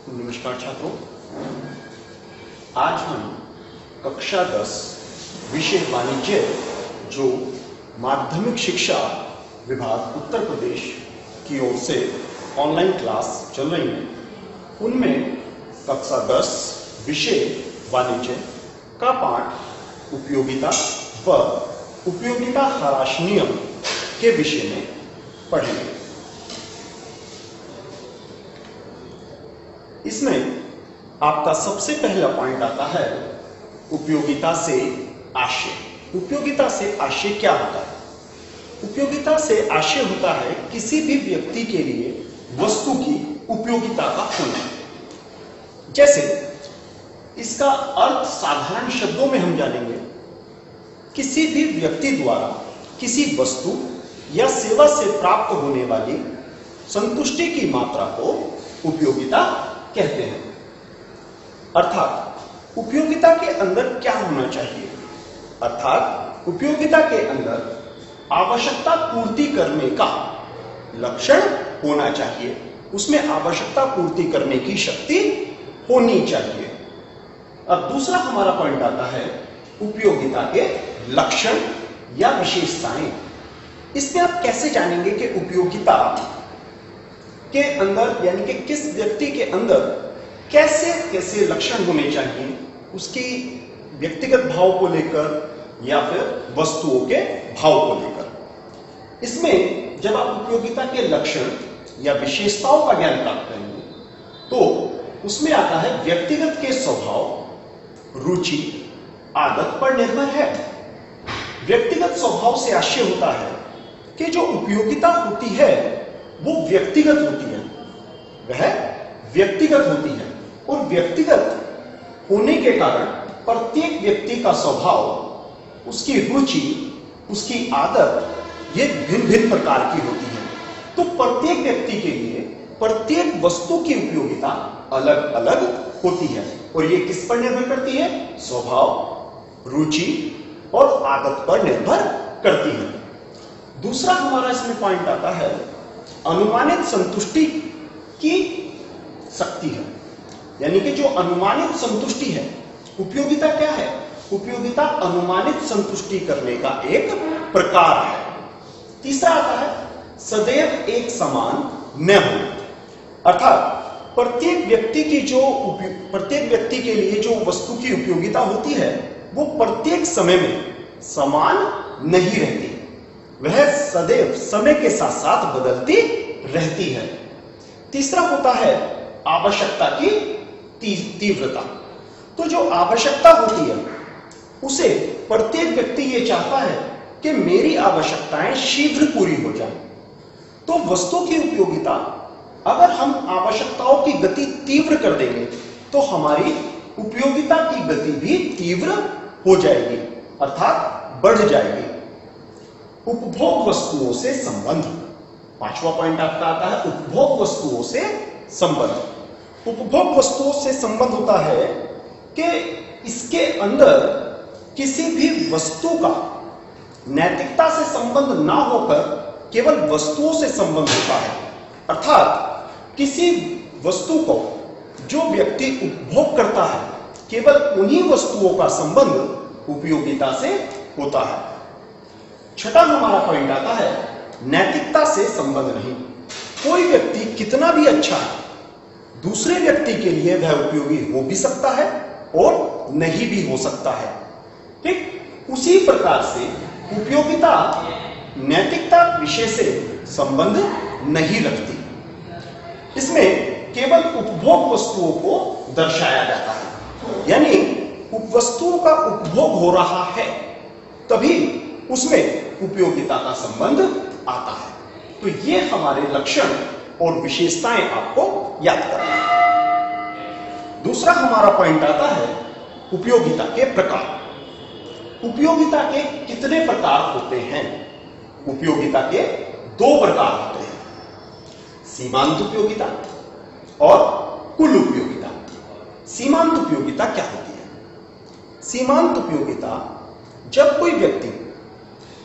नमस्कार छात्रों, आज हम कक्षा 10 विषय वाणिज्य जो माध्यमिक शिक्षा विभाग उत्तर प्रदेश की ओर से ऑनलाइन क्लास चल रही है, उनमें कक्षा 10 विषय वाणिज्य का पाठ उपयोगिता व उपयोगिता ह्रास नियम के विषय में पढ़ेंगे। इसमें आपका सबसे पहला पॉइंट आता है उपयोगिता से आशय। उपयोगिता से आशय क्या होता है? उपयोगिता से आशय होता है किसी भी व्यक्ति के लिए वस्तु की उपयोगिता का होना। जैसे इसका अर्थ साधारण शब्दों में हम जानेंगे, किसी भी व्यक्ति द्वारा किसी वस्तु या सेवा से प्राप्त होने वाली संतुष्टि की मात्रा को उपयोगिता कहते हैं। अर्थात उपयोगिता के अंदर क्या होना चाहिए? अर्थात उपयोगिता के अंदर आवश्यकता पूर्ति करने का लक्षण होना चाहिए, उसमें आवश्यकता पूर्ति करने की शक्ति होनी चाहिए। अब दूसरा हमारा पॉइंट आता है उपयोगिता के लक्षण या विशेषताएं। इसमें आप कैसे जानेंगे कि उपयोगिता के अंदर यानी कि किस व्यक्ति के अंदर कैसे कैसे लक्षण होने चाहिए, उसकी व्यक्तिगत भाव को लेकर या फिर वस्तुओं के भाव को लेकर। इसमें जब आप उपयोगिता के लक्षण या विशेषताओं का ज्ञान प्राप्त करेंगे तो उसमें आता है व्यक्तिगत के स्वभाव, रुचि, आदत पर निर्भर है। व्यक्तिगत स्वभाव से आशय होता है कि जो उपयोगिता होती है वो व्यक्तिगत होती है, वह व्यक्तिगत होती है और व्यक्तिगत होने के कारण प्रत्येक व्यक्ति का स्वभाव, उसकी रुचि, उसकी आदत ये भिन्न भिन्न प्रकार की होती है। तो प्रत्येक व्यक्ति के लिए प्रत्येक वस्तु की उपयोगिता अलग अलग होती है और ये किस पर निर्भर करती है? स्वभाव, रुचि और आदत पर निर्भर करती है। दूसरा हमारा इसमें पॉइंट आता है अनुमानित संतुष्टि की शक्ति है, यानी कि जो अनुमानित संतुष्टि है। उपयोगिता क्या है? उपयोगिता अनुमानित संतुष्टि करने का एक प्रकार है। तीसरा आता है सदैव एक समान न हो, अर्थात प्रत्येक व्यक्ति के लिए जो वस्तु की उपयोगिता होती है वो प्रत्येक समय में समान नहीं रहती, वह सदैव समय के साथ साथ बदलती रहती है। तीसरा होता है आवश्यकता की तीव्रता। तो जो आवश्यकता होती है उसे प्रत्येक व्यक्ति ये चाहता है कि मेरी आवश्यकताएं शीघ्र पूरी हो जाएं। तो वस्तु की उपयोगिता, अगर हम आवश्यकताओं की गति तीव्र कर देंगे तो हमारी उपयोगिता की गति भी तीव्र हो जाएगी, अर्थात बढ़ जाएगी। उपभोग वस्तुओं से संबंध। पांचवा पॉइंट आपका आता है उपभोग वस्तुओं से संबंध। उपभोग वस्तुओं से संबंध होता है कि इसके अंदर किसी भी वस्तु का नैतिकता से संबंध ना होकर केवल वस्तुओं से संबंध होता है। अर्थात किसी वस्तु को जो व्यक्ति उपभोग करता है केवल उन्हीं वस्तुओं का संबंध उपयोगिता से होता है। छठा हमारा पॉइंट आता है नैतिकता से संबंध नहीं। कोई व्यक्ति कितना भी अच्छा है, दूसरे व्यक्ति के लिए वह उपयोगी हो भी सकता है और नहीं भी हो सकता है। ठीक उसी प्रकार से उपयोगिता नैतिकता विषय से संबंध नहीं रखती। इसमें केवल उपभोग वस्तुओं को दर्शाया जाता है, यानी वस्तुओं का उपभोग हो रहा है तभी उसमें उपयोगिता का संबंध आता है। तो ये हमारे लक्षण और विशेषताएं आपको याद करना है। दूसरा हमारा पॉइंट आता है उपयोगिता के प्रकार। उपयोगिता के कितने प्रकार होते हैं? उपयोगिता के दो प्रकार होते हैं, सीमांत उपयोगिता और कुल उपयोगिता। सीमांत उपयोगिता क्या होती है? सीमांत उपयोगिता जब कोई व्यक्ति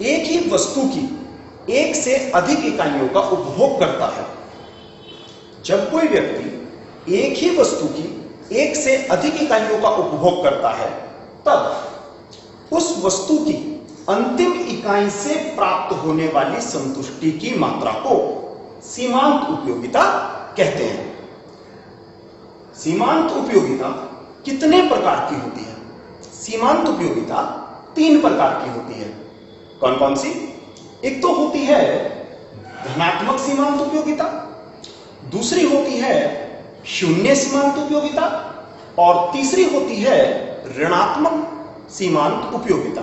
एक ही वस्तु की एक से अधिक इकाइयों का उपभोग करता है। जब कोई व्यक्ति एक ही वस्तु की एक से अधिक इकाइयों का उपभोग करता है, तब उस वस्तु की अंतिम इकाई से प्राप्त होने वाली संतुष्टि की मात्रा को सीमांत उपयोगिता कहते हैं। सीमांत उपयोगिता कितने प्रकार की होती है? सीमांत उपयोगिता 3 प्रकार की होती है। कौन कौन सी? एक तो होती है धनात्मक सीमांत उपयोगिता, दूसरी होती है शून्य सीमांत उपयोगिता और तीसरी होती है ऋणात्मक सीमांत उपयोगिता।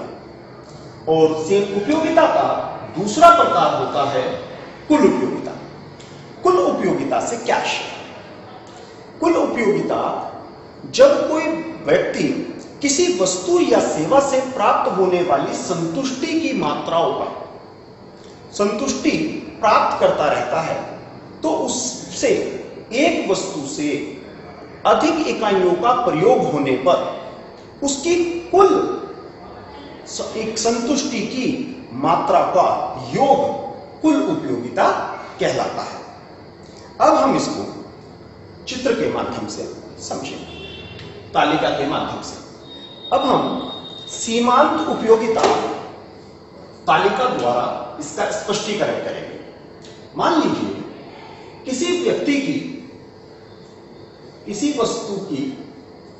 और उपयोगिता का दूसरा प्रकार होता है कुल उपयोगिता। कुल उपयोगिता से क्या है? कुल उपयोगिता जब कोई व्यक्ति किसी वस्तु या सेवा से प्राप्त होने वाली संतुष्टि की मात्राओं का संतुष्टि प्राप्त करता रहता है, तो उससे एक वस्तु से अधिक इकाइयों का प्रयोग होने पर उसकी कुल एक संतुष्टि की मात्रा का योग कुल उपयोगिता कहलाता है। अब हम इसको चित्र के माध्यम से समझें, तालिका के माध्यम से। अब हम सीमांत उपयोगिता तालिका द्वारा इसका स्पष्टीकरण करेंगे। मान लीजिए किसी व्यक्ति की किसी वस्तु की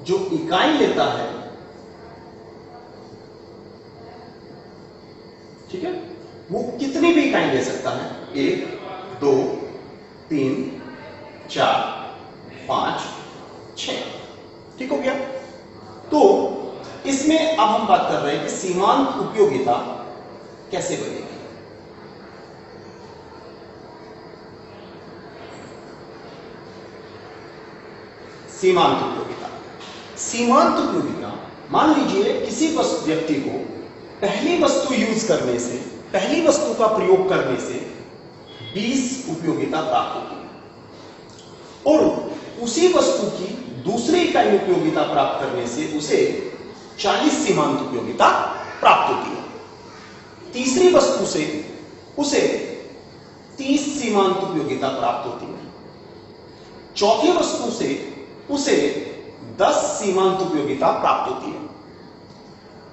जो इकाई लेता है, ठीक है, वो कितनी भी इकाई ले सकता है, 1, 2, 3, 4, 5, 6, ठीक हो गया। तो इसमें अब हम बात कर रहे हैं कि सीमांत उपयोगिता कैसे बनेगी। सीमांत उपयोगिता, सीमांत उपयोगिता मान लीजिए किसी व्यक्ति को पहली वस्तु यूज करने से, पहली वस्तु का प्रयोग करने से 20 उपयोगिता प्राप्त होती है और उसी वस्तु की दूसरी इकाई उपयोगिता प्राप्त करने से उसे 40 सीमांत उपयोगिता प्राप्त होती है। तीसरी वस्तु से उसे 30 सीमांत उपयोगिता प्राप्त होती है। चौथी वस्तु से उसे 10 सीमांत उपयोगिता प्राप्त होती है।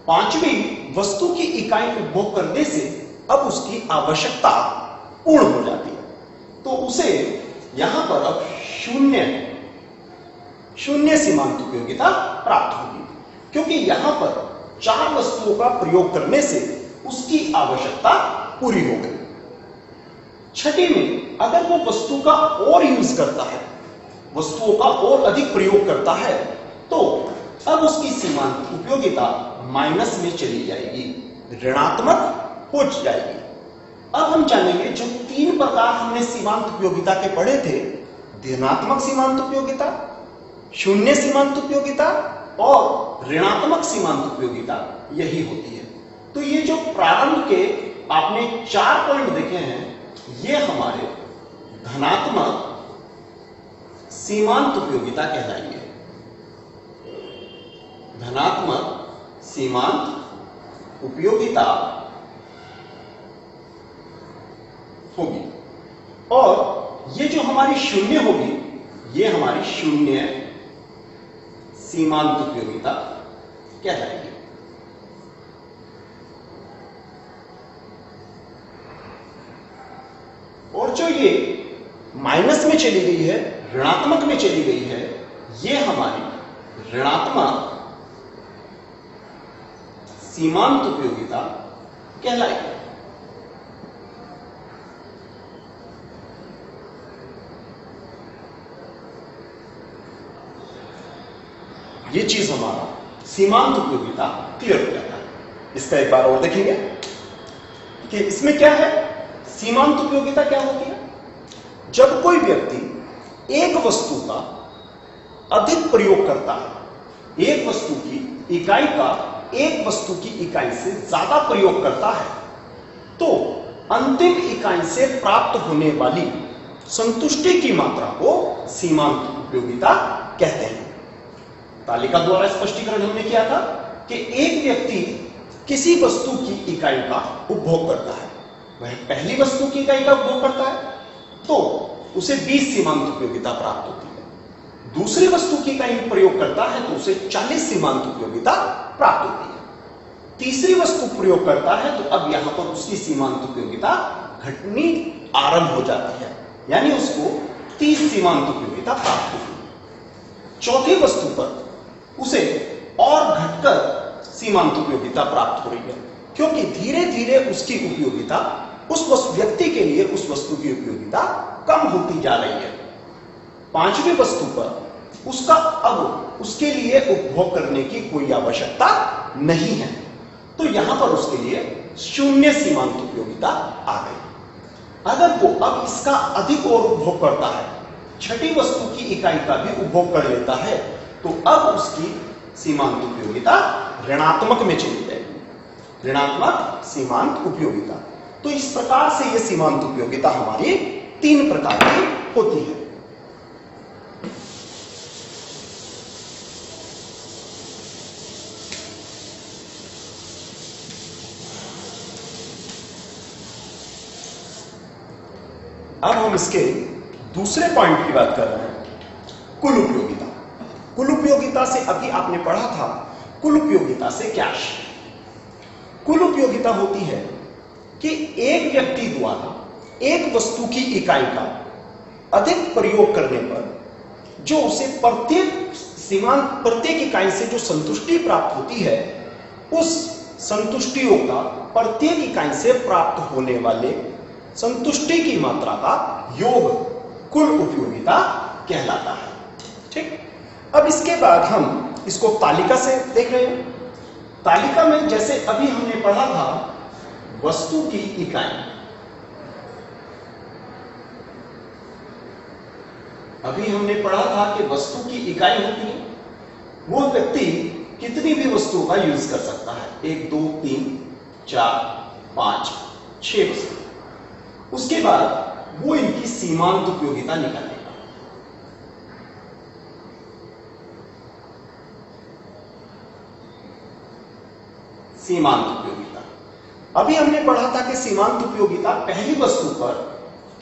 पांचवी वस्तु की इकाई उपभोग करने से अब उसकी आवश्यकता पूर्ण हो जाती है, तो उसे यहां पर अब शून्य सीमांत उपयोगिता प्राप्त होगी, क्योंकि यहां पर 4 वस्तुओं का प्रयोग करने से उसकी आवश्यकता पूरी हो गई। छठी में अगर वो वस्तु का और यूज करता है, वस्तुओं का और अधिक प्रयोग करता है, तो अब उसकी सीमांत उपयोगिता माइनस में चली जाएगी, ऋणात्मक हो जाएगी। अब हम जानेंगे जो 3 प्रकार हमने सीमांत उपयोगिता के पढ़े थे, धनात्मक सीमांत उपयोगिता, शून्य सीमांत उपयोगिता और ऋणात्मक सीमांत उपयोगिता, यही होती है। तो ये जो प्रारंभ के आपने 4 पॉइंट देखे हैं, ये हमारे धनात्मक सीमांत उपयोगिता कहलाएंगे। धनात्मक सीमांत उपयोगिता होगी, और ये जो हमारी शून्य होगी, ये हमारी शून्य सीमांत उपयोगिता कहलाएगी। और जो ये माइनस में चली गई है, ऋणात्मक में चली गई है, ये हमारी ऋणात्मक सीमांत उपयोगिता कहलाएगी। ये चीज हमारा सीमांत उपयोगिता क्लियर हो जाता है। इसका एक बार और देखेंगे कि इसमें क्या है। सीमांत उपयोगिता क्या होती है? जब कोई व्यक्ति एक वस्तु का अधिक प्रयोग करता है, एक वस्तु की इकाई का एक वस्तु की इकाई से ज्यादा प्रयोग करता है, तो अंतिम इकाई से प्राप्त होने वाली संतुष्टि की मात्रा को सीमांत उपयोगिता कहते हैं। तालिका द्वारा स्पष्टीकरण हमने किया था कि एक व्यक्ति किसी वस्तु की इकाई का उपभोग करता है, वह पहली वस्तु की इकाई का उपभोग करता है, तो उसे 20 सीमांत उपयोगिता प्राप्त होती है। दूसरी वस्तु की इकाई प्रयोग करता है तो उसे 40 सीमांत उपयोगिता प्राप्त होती है। तीसरी वस्तु प्रयोग करता है तो अब यहां पर उसकी सीमांत उपयोगिता घटनी आरंभ हो जाती है, यानी उसको 30 सीमांत उपयोगिता प्राप्त होती है। चौथी वस्तु पर उसे और घटकर सीमांत उपयोगिता प्राप्त हो रही है, क्योंकि धीरे धीरे उसकी उपयोगिता उस व्यक्ति के लिए उस वस्तु की उपयोगिता कम होती जा रही है। पांचवी वस्तु पर उसका अब उसके लिए उपभोग करने की कोई आवश्यकता नहीं है, तो यहां पर उसके लिए 0 सीमांत उपयोगिता आ गई। अगर वो अब इसका अधिक और उपभोग करता है, छठी वस्तु की इकाई का भी उपभोग कर लेता है, तो अब उसकी सीमांत उपयोगिता ऋणात्मक में चली जाएगी, ऋणात्मक सीमांत उपयोगिता। तो इस प्रकार से यह सीमांत उपयोगिता हमारी 3 प्रकार की होती है। अब हम इसके दूसरे पॉइंट की बात कर रहे हैं, कुल उपयोगिता। कुल उपयोगिता से अभी आपने पढ़ा था, कुल उपयोगिता से क्या? कुल उपयोगिता होती है कि एक व्यक्ति द्वारा एक वस्तु की इकाई का अधिक प्रयोग करने पर जो उसे प्रत्येक इकाई से जो संतुष्टि प्राप्त होती है, उस संतुष्टियों का प्रत्येक इकाई से प्राप्त होने वाले संतुष्टि की मात्रा का योग कुल उपयोगिता कहलाता है। ठीक, अब इसके बाद हम इसको तालिका से देख रहे हैं। तालिका में जैसे अभी हमने पढ़ा था वस्तु की इकाई, अभी हमने पढ़ा था कि वस्तु की इकाई होती है, वो व्यक्ति कितनी भी वस्तुओं का यूज कर सकता है, 1 2 3 4 5 6 वस्तु। उसके बाद वो इनकी सीमांत उपयोगिता निकालेगा। सीमांत उपयोगिता, अभी हमने पढ़ा था कि सीमांत उपयोगिता पहली वस्तु पर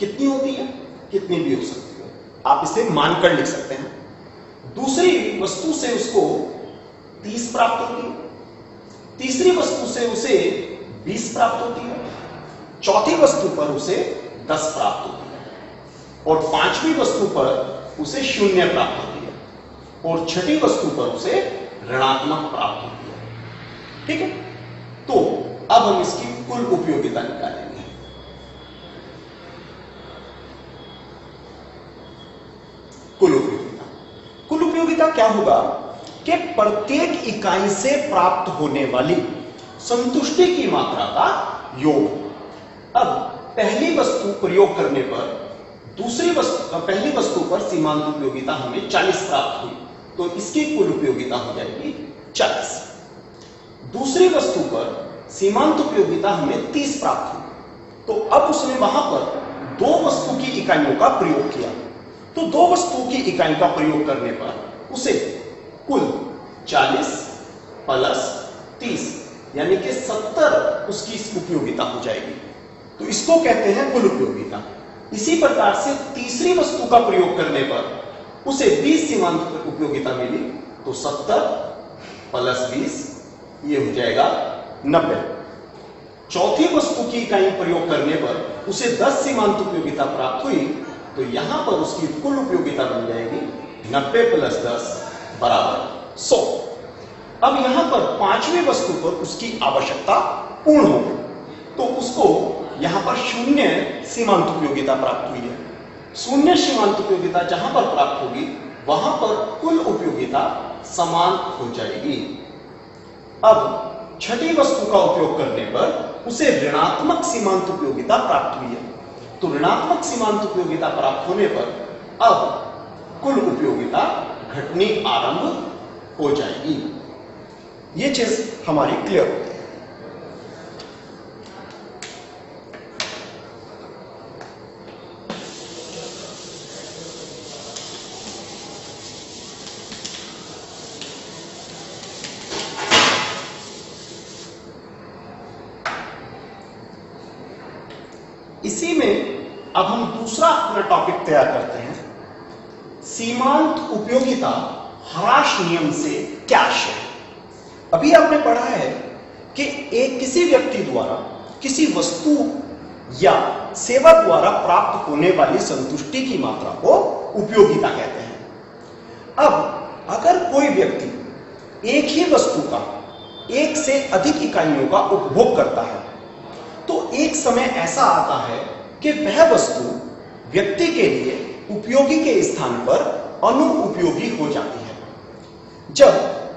कितनी होती है, कितनी भी हो सकती है, आप इसे मानकर लिख सकते हैं। दूसरी वस्तु से उसको 30 प्राप्त होती है, तीसरी वस्तु से उसे 20 प्राप्त होती है, चौथी वस्तु पर उसे 10 प्राप्त होती है, और पांचवी वस्तु पर उसे 0 प्राप्त होती है, और छठी वस्तु पर उसे ऋणात्मक प्राप्त होती है। ठीक है, तो अब हम इसकी कुल उपयोगिता निकालेंगे। कुल उपयोगिता, कुल उपयोगिता क्या होगा कि प्रत्येक इकाई से प्राप्त होने वाली संतुष्टि की मात्रा का योग। अब पहली वस्तु प्रयोग करने पर पहली वस्तु पर सीमांत उपयोगिता हमें 40 प्राप्त हुई, तो इसकी कुल उपयोगिता हो जाएगी 40। दूसरी वस्तु पर सीमांत उपयोगिता हमें 30 प्राप्त हुई, तो अब उसने वहां पर 2 वस्तु की इकाइयों का प्रयोग किया, तो 2 वस्तु की इकाई का प्रयोग करने पर उसे कुल 40 प्लस 30 यानी कि 70 उसकी उपयोगिता हो जाएगी, तो इसको कहते हैं कुल उपयोगिता। इसी प्रकार से तीसरी वस्तु का प्रयोग करने पर उसे 20 सीमांत उपयोगिता मिली, तो 70 प्लस 20 ये हो जाएगा 90। चौथी वस्तु की इकाई प्रयोग करने पर उसे 10 सीमांत उपयोगिता प्राप्त हुई, तो यहां पर उसकी कुल उपयोगिता बन जाएगी 90 प्लस 10 बराबर 100। अब यहां पर पांचवी वस्तु पर उसकी आवश्यकता पूर्ण हो गई, तो उसको यहां पर 0 सीमांत उपयोगिता प्राप्त हुई है। 0 सीमांत उपयोगिता जहां पर प्राप्त होगी वहां पर कुल उपयोगिता समान हो जाएगी। अब छठी वस्तु का उपयोग करने पर उसे ऋणात्मक सीमांत उपयोगिता प्राप्त हुई है, तो ऋणात्मक सीमांत उपयोगिता प्राप्त होने पर अब कुल उपयोगिता घटनी आरंभ हो जाएगी। ये चीज हमारी क्लियर होती है। इसी में अब हम दूसरा अपना टॉपिक तैयार करते हैं, सीमांत उपयोगिता ह्रास नियम से क्या आशय है? अभी आपने पढ़ा है कि एक किसी व्यक्ति द्वारा किसी वस्तु या सेवा द्वारा प्राप्त होने वाली संतुष्टि की मात्रा को उपयोगिता कहते हैं। अब अगर कोई व्यक्ति एक ही वस्तु का एक से अधिक इकाइयों का उपभोग करता है तो एक समय ऐसा आता है कि वह वस्तु व्यक्ति के लिए उपयोगी के स्थान पर अनुपयोगी हो जाती है। जब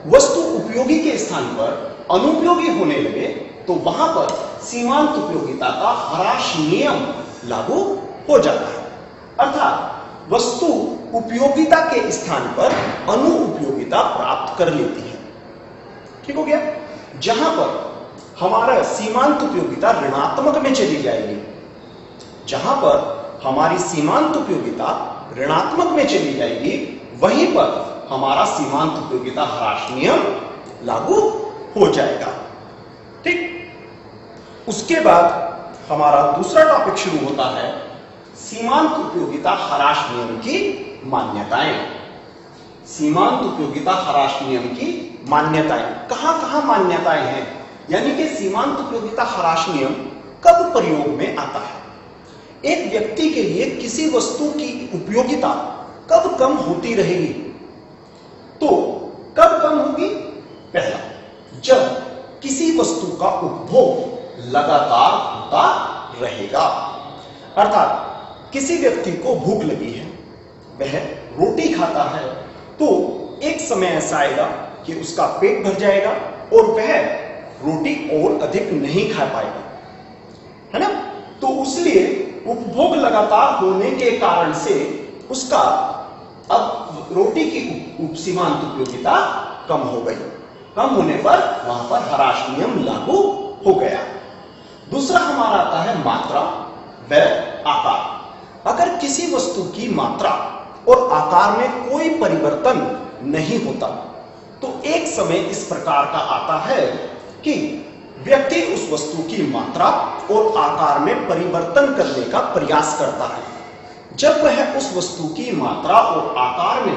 वस्तु उपयोगी के स्थान पर अनुपयोगी होने लगे तो वहां पर सीमांत उपयोगिता का ह्रास नियम लागू हो जाता है, अर्थात वस्तु उपयोगिता के स्थान पर अनुपयोगिता प्राप्त कर लेती है। ठीक हो गया? जहां पर हमारा सीमांत उपयोगिता ऋणात्मक में चली जाएगी, जहां पर हमारी सीमांत उपयोगिता ऋणात्मक में चली जाएगी, वहीं पर हमारा सीमांत उपयोगिता ह्रास नियम लागू हो जाएगा। ठीक, उसके बाद हमारा दूसरा टॉपिक शुरू होता है सीमांत उपयोगिता ह्रास नियम की मान्यताएं। सीमांत उपयोगिता ह्रास नियम की मान्यताएं कहां कहां मान्यताएं हैं, यानी कि सीमांत उपयोगिता ह्रास नियम कब प्रयोग में आता है। एक व्यक्ति के लिए किसी वस्तु की उपयोगिता कब कम होती रहेगी? तो कब कम होगी? पहला, जब किसी वस्तु का उपभोग लगातार होता रहेगा, अर्थात किसी व्यक्ति को भूख लगी है, वह रोटी खाता है, तो एक समय ऐसा आएगा कि उसका पेट भर जाएगा और वह रोटी और अधिक नहीं खा पाएगा, है ना? तो इसलिए उपभोग लगातार होने के कारण से उसका अब रोटी की सीमांत उपयोगिता कम हो गई। कम होने पर वहां पर ह्रास नियम लागू हो गया। दूसरा हमारा आता है मात्रा व आकार। अगर किसी वस्तु की मात्रा और आकार में कोई परिवर्तन नहीं होता तो एक समय इस प्रकार का आता है कि व्यक्ति उस वस्तु की मात्रा और आकार में परिवर्तन करने का प्रयास करता है। जब वह उस वस्तु की मात्रा और आकार में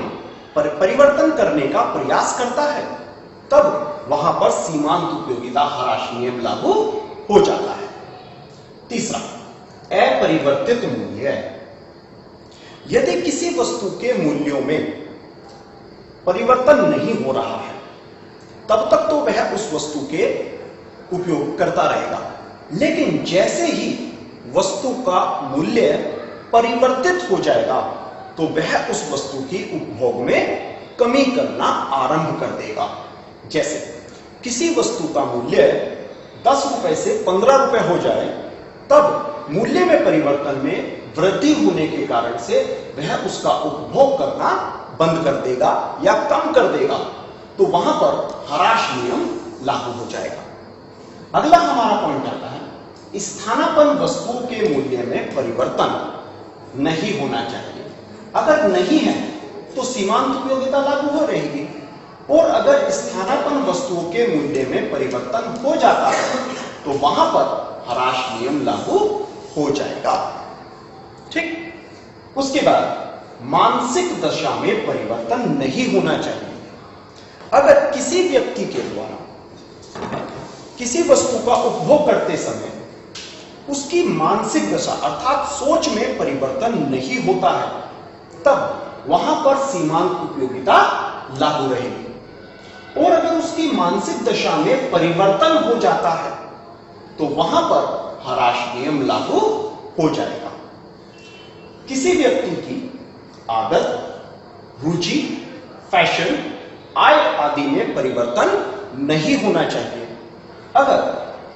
परिवर्तन करने का प्रयास करता है तब वहां पर सीमांत उपयोगिता ह्रास नियम लागू हो जाता है। तीसरा, अपरिवर्तित मूल्य। यदि किसी वस्तु के मूल्यों में परिवर्तन नहीं हो रहा है तब तक तो वह उस वस्तु के उपयोग करता रहेगा, लेकिन जैसे ही वस्तु का मूल्य परिवर्तित हो जाएगा तो वह उस वस्तु की उपभोग में कमी करना आरंभ कर देगा। जैसे किसी वस्तु का मूल्य 10 रुपए से 15 रुपए हो जाए तब मूल्य में परिवर्तन में वृद्धि होने के कारण से वह उसका उपभोग करना बंद कर देगा या कम कर देगा, तो वहां पर ह्रास नियम लागू हो जाएगा। अगला हमारा पॉइंट आता है स्थानापन्न वस्तु के मूल्य में परिवर्तन नहीं होना चाहिए। अगर नहीं है तो सीमांत उपयोगिता लागू हो रहेगी, और अगर स्थानापन्न वस्तुओं के मूल्य में परिवर्तन हो जाता है तो वहां पर ह्रास नियम लागू हो जाएगा। ठीक, उसके बाद मानसिक दशा में परिवर्तन नहीं होना चाहिए। अगर किसी व्यक्ति के द्वारा किसी वस्तु का उपभोग करते समय उसकी मानसिक दशा अर्थात सोच में परिवर्तन नहीं होता है तब वहां पर सीमांत उपयोगिता लागू रहेगी, और अगर उसकी मानसिक दशा में परिवर्तन हो जाता है तो वहां पर ह्रास नियम लागू हो जाएगा। किसी व्यक्ति की आदत, रुचि, फैशन, आय आदि में परिवर्तन नहीं होना चाहिए। अगर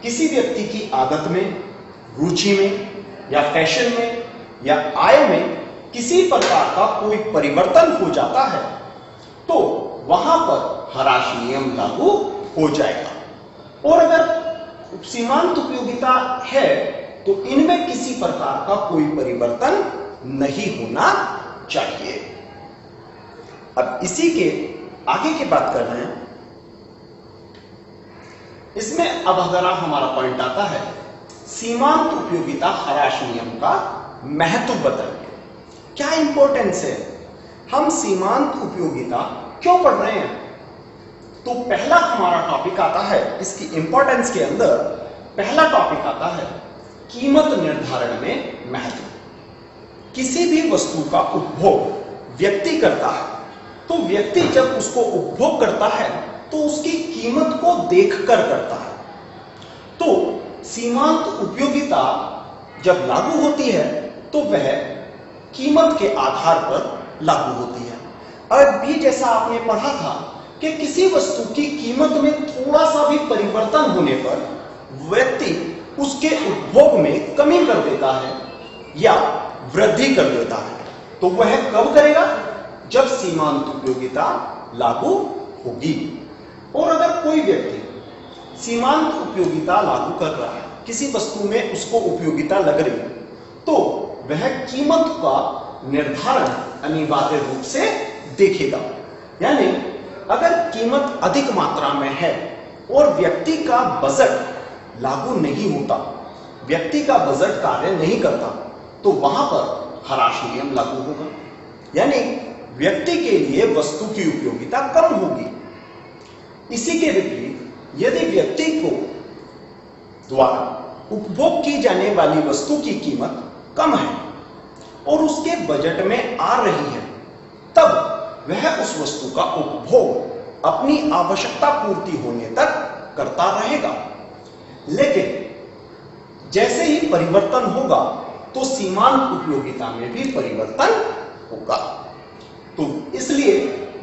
किसी व्यक्ति की आदत में, रुचि में या फैशन में या आय में किसी प्रकार का कोई परिवर्तन हो जाता है तो वहां पर ह्रास नियम लागू हो जाएगा। और अगर सीमांत उपयोगिता है तो इनमें किसी प्रकार का कोई परिवर्तन नहीं होना चाहिए। अब इसी के आगे की बात कर रहे हैं। इसमें अब अगला हमारा पॉइंट आता है सीमांत उपयोगिता ह्रास नियम का महत्व बताइए। क्या इंपॉर्टेंस है? हम सीमांत उपयोगिता क्यों पढ़ रहे हैं? तो पहला हमारा टॉपिक आता है, इसकी इंपॉर्टेंस के अंदर पहला टॉपिक आता है कीमत निर्धारण में महत्व। किसी भी वस्तु का उपभोग व्यक्ति करता है, तो व्यक्ति जब उसको उपभोग करता है तो उसकी कीमत को देखकर करता है। तो सीमांत उपयोगिता जब लागू होती है तो वह कीमत के आधार पर लागू होती है। अभी जैसा आपने पढ़ा था कि किसी वस्तु की कीमत में थोड़ा सा भी परिवर्तन होने पर व्यक्ति उसके उपभोग में कमी कर देता है या वृद्धि कर देता है। तो वह कब करेगा? जब सीमांत उपयोगिता लागू होगी। और अगर कोई व्यक्ति सीमांत उपयोगिता लागू कर रहा है, किसी वस्तु में उसको उपयोगिता लग रही है, तो वह कीमत का निर्धारण अनिवार्य रूप से देखेगा। यानी अगर कीमत अधिक मात्रा में है और व्यक्ति का बजट लागू नहीं होता, व्यक्ति का बजट कार्य नहीं करता, तो वहां पर हराश नियम लागू होगा। यानी व्यक्ति के लिए वस्तु की उपयोगिता कम होगी। इसी के विपरीत यदि व्यक्ति को द्वारा उपभोग की जाने वाली वस्तु की कीमत कम है और उसके बजट में आ रही है, तब वह उस वस्तु का उपभोग अपनी आवश्यकता पूर्ति होने तक करता रहेगा। लेकिन जैसे ही परिवर्तन होगा तो सीमांत उपयोगिता में भी परिवर्तन होगा। तो इसलिए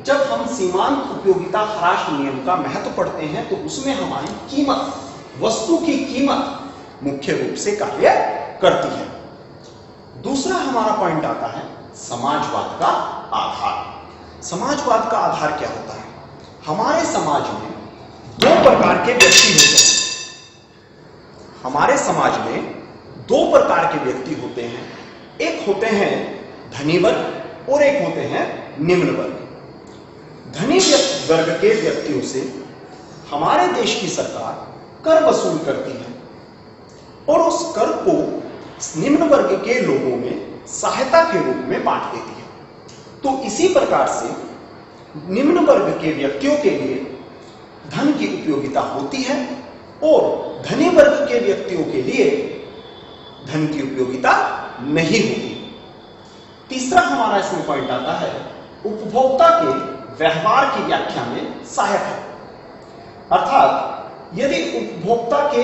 जब हम सीमांत उपयोगिता ह्रास नियम का महत्व पढ़ते हैं तो उसमें हमारी कीमत, वस्तु की कीमत मुख्य रूप से कार्य करती है। दूसरा हमारा पॉइंट आता है समाजवाद का आधार। समाजवाद का आधार क्या होता है? हमारे समाज में दो प्रकार के व्यक्ति होते हैं। हमारे समाज में दो प्रकार के व्यक्ति होते हैं। एक होते हैं धनी वर्ग और एक होते हैं निम्न वर्ग। धनी वर्ग के व्यक्तियों से हमारे देश की सरकार कर वसूल करती है और उस कर को निम्न वर्ग के लोगों में सहायता के रूप में बांट देती है। तो इसी प्रकार से निम्न वर्ग के व्यक्तियों के लिए धन की उपयोगिता होती है और धनी वर्ग के व्यक्तियों के लिए धन की उपयोगिता नहीं होती। तीसरा हमारा इसमें पॉइंट आता है उपभोक्ता के व्यवहार की व्याख्या में सहायक है। अर्थात यदि उपभोक्ता के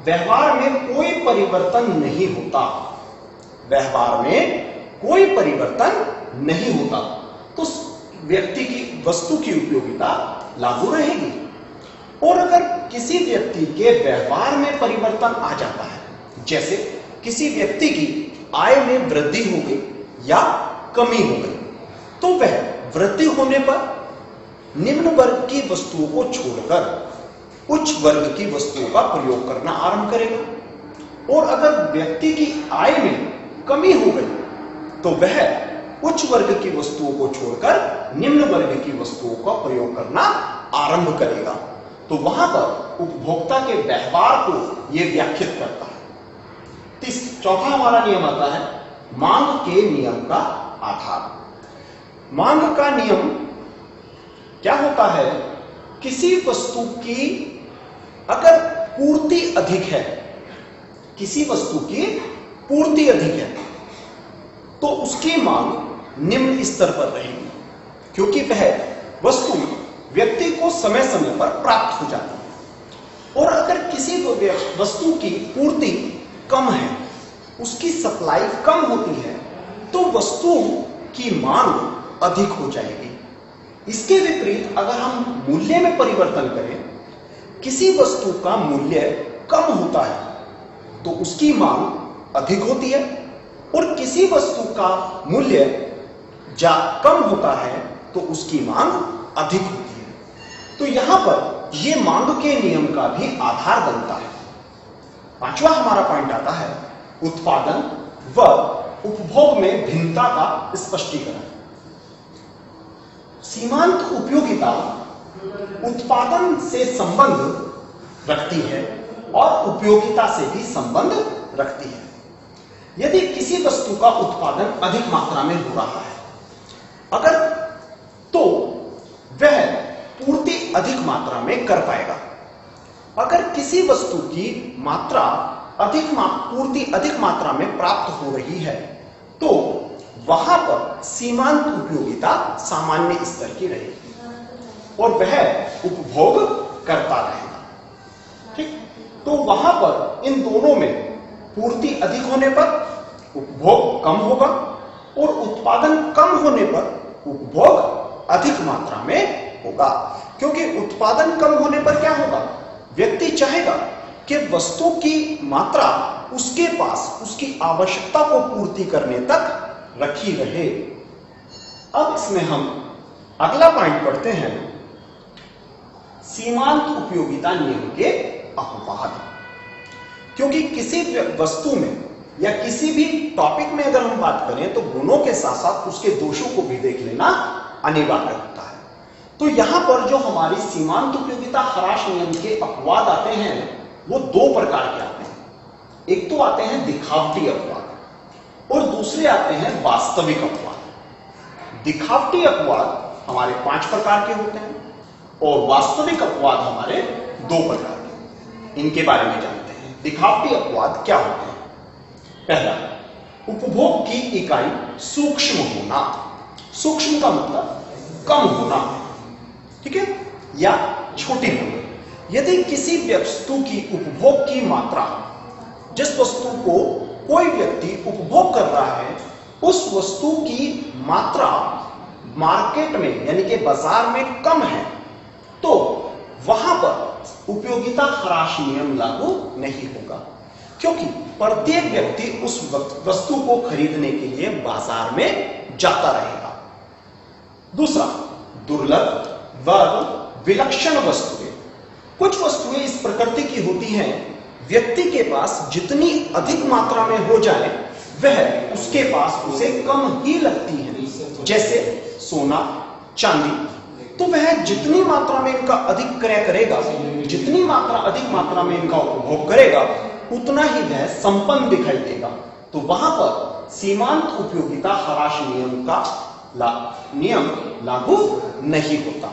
व्यवहार में कोई परिवर्तन नहीं होता, व्यवहार में कोई परिवर्तन नहीं होता, तो व्यक्ति की वस्तु की उपयोगिता लागू रहेगी। और अगर किसी व्यक्ति के व्यवहार में परिवर्तन आ जाता है, जैसे किसी व्यक्ति की आय में वृद्धि हो गई या कमी हो गई, तो वह वृद्धि होने पर निम्न वर्ग की वस्तुओं को छोड़कर उच्च वर्ग की वस्तुओं का प्रयोग करना आरंभ करेगा। और अगर व्यक्ति की आय में कमी हो गई तो वह उच्च वर्ग की वस्तुओं को छोड़कर निम्न वर्ग की वस्तुओं का प्रयोग करना आरंभ करेगा। तो वहां पर उपभोक्ता के व्यवहार को यह व्याख्यात करता है। चौथा हमारा नियम आता है मांग के नियम का आधार। मांग का नियम क्या होता है? किसी वस्तु की अगर पूर्ति अधिक है, किसी वस्तु की पूर्ति अधिक है, तो उसकी मांग निम्न स्तर पर रहेगी, क्योंकि वह वस्तु व्यक्ति को समय समय पर प्राप्त हो जाती है। और अगर किसी वस्तु की पूर्ति कम है, उसकी सप्लाई कम होती है, तो वस्तु की मांग अधिक हो जाएगी। इसके विपरीत अगर हम मूल्य में परिवर्तन करें, किसी वस्तु का मूल्य कम होता है तो उसकी मांग अधिक होती है, और किसी वस्तु का मूल्य कम होता है तो उसकी मांग अधिक होती है। तो यहां पर यह मांग के नियम का भी आधार बनता है। पांचवा हमारा पॉइंट आता है उत्पादन व उपभोग में भिन्नता का स्पष्टीकरण। सीमांत उपयोगिता उत्पादन से संबंध रखती है और उपयोगिता से भी संबंध रखती है। यदि किसी वस्तु का उत्पादन अधिक मात्रा में हो रहा है अगर तो वह पूर्ति अधिक मात्रा में कर पाएगा। अगर किसी वस्तु की मात्रा पूर्ति अधिक मात्रा में प्राप्त हो रही है तो वहां पर सीमांत उपयोगिता सामान्य स्तर की रहेगी और वह उपभोग करता रहेगा। ठीक, तो वहां पर इन दोनों में पूर्ति अधिक होने पर उपभोग कम होगा और उत्पादन कम होने पर उपभोग अधिक मात्रा में होगा। क्योंकि उत्पादन कम होने पर क्या होगा, व्यक्ति चाहेगा कि वस्तु की मात्रा उसके पास उसकी आवश्यकता को पूर्ति करने तक रखी रहे। अब इसमें हम अगला पॉइंट पढ़ते हैं, सीमांत उपयोगिता नियम के अपवाद। क्योंकि किसी वस्तु में या किसी भी टॉपिक में अगर हम बात करें तो गुणों के साथ साथ उसके दोषों को भी देख लेना अनिवार्य होता है। तो यहां पर जो हमारी सीमांत उपयोगिता ह्रास नियम के अपवाद आते हैं वो दो प्रकार के आते हैं। एक तो आते हैं दिखावटी अपवाद और दूसरे आते हैं वास्तविक अपवाद। दिखावटी अपवाद हमारे 5 प्रकार के होते हैं और वास्तविक अपवाद हमारे 2 प्रकार के। इनके बारे में जानते हैं। दिखावटी अपवाद क्या होते हैं? पहला, उपभोग की इकाई सूक्ष्म होना। सूक्ष्म का मतलब कम होना, ठीक है, या छोटी होना। यदि किसी वस्तु की उपभोग की मात्रा, जिस वस्तु को कोई व्यक्ति उपभोग कर रहा है, उस वस्तु की मात्रा मार्केट में यानी कि बाजार में कम है तो वहां पर उपयोगिता ह्रास नियम लागू नहीं होगा। क्योंकि प्रत्येक व्यक्ति उस वस्तु को खरीदने के लिए बाजार में जाता रहेगा। दूसरा, दुर्लभ व विलक्षण वस्तुएं। कुछ वस्तुएं इस प्रकृति की होती हैं, व्यक्ति के पास जितनी अधिक मात्रा में हो जाए वह उसके पास उसे कम ही लगती है। जैसे सोना, चांदी, तो वह जितनी मात्रा में इनका अधिक क्रय करेगा, जितनी मात्रा अधिक मात्रा में इनका उपभोग करेगा, उतना ही वह संपन्न दिखाई देगा। तो वहां पर सीमांत उपयोगिता ह्रास नियम का नियम लागू नहीं होता।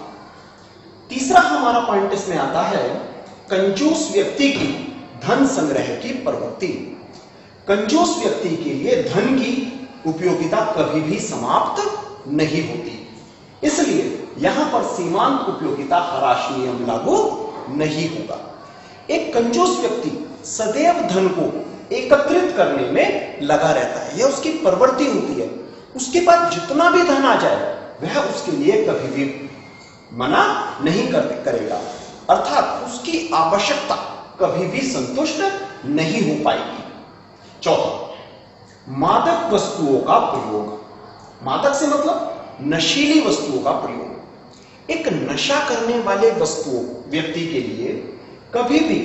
तीसरा हमारा पॉइंट इसमें आता है, कंजूस व्यक्ति की धन संग्रह की प्रवृत्ति। कंजूस व्यक्ति के लिए धन की उपयोगिता कभी भी समाप्त नहीं होती, इसलिए यहां पर सीमांत उपयोगिता ह्रास नियम लागू नहीं होगा। एक कंजूस व्यक्ति सदैव धन को एकत्रित करने में लगा रहता है, यह उसकी प्रवृत्ति होती है। उसके पास जितना भी धन आ जाए वह उसके लिए कभी भी मना नहीं करेगा, अर्थात उसकी आवश्यकता कभी भी संतुष्ट नहीं हो पाएगी। चौथा, मादक वस्तुओं का प्रयोग। मादक से मतलब नशीली वस्तुओं का प्रयोग। एक नशा करने वाले व्यक्ति के लिए कभी भी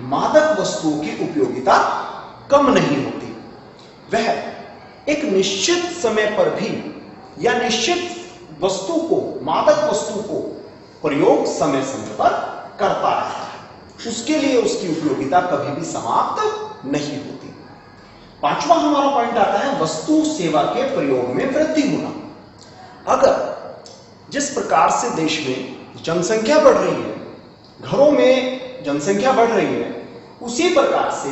मादक वस्तुओं की उपयोगिता कम नहीं होती। वह एक निश्चित समय पर भी या निश्चित वस्तु को, मादक वस्तु को प्रयोग समय समय पर करता रहता है, उसके लिए उसकी उपयोगिता कभी भी समाप्त नहीं होती। पांचवा हमारा पॉइंट आता है, वस्तु सेवा के प्रयोग में वृद्धि होना। अगर जिस प्रकार से देश में जनसंख्या बढ़ रही है, घरों में जनसंख्या बढ़ रही है, उसी प्रकार से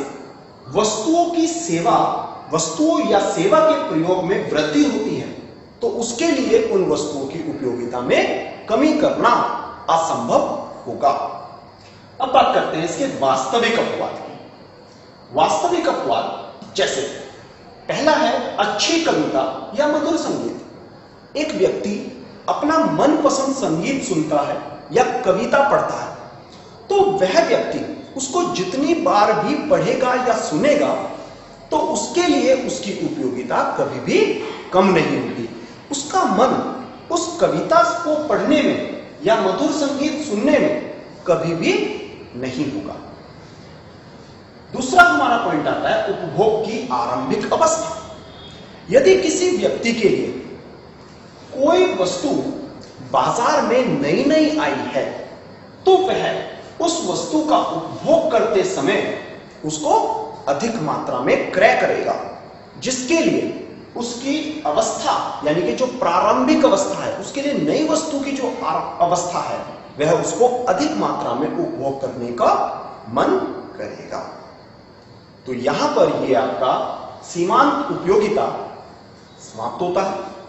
वस्तुओं या सेवा के प्रयोग में वृद्धि होती है, तो उसके लिए उन वस्तुओं की उपयोगिता में कमी करना असंभव होगा। अब बात करते हैं इसके वास्तविक अपवाद की। वास्तविक अपवाद जैसे पहला है अच्छी कविता या मधुर संगीत। एक व्यक्ति अपना मनपसंद संगीत सुनता है या कविता पढ़ता है, तो वह व्यक्ति उसको जितनी बार भी पढ़ेगा या सुनेगा तो उसके लिए उसकी उपयोगिता कभी भी कम नहीं होगी। उसका मन उस कविता को पढ़ने में या मधुर संगीत सुनने में कभी भी नहीं होगा। दूसरा हमारा पॉइंट आता है उपभोग की आरंभिक अवस्था। यदि किसी व्यक्ति के लिए कोई वस्तु बाजार में नई नई आई है तो वह उस वस्तु का उपभोग करते समय उसको अधिक मात्रा में क्रय करेगा, जिसके लिए उसकी अवस्था यानी कि जो प्रारंभिक अवस्था है उसके लिए नई वस्तु की जो अवस्था है वह उसको अधिक मात्रा में उपभोग करने का मन करेगा। तो यहां पर यह आपका सीमांत उपयोगिता समाप्त होता है।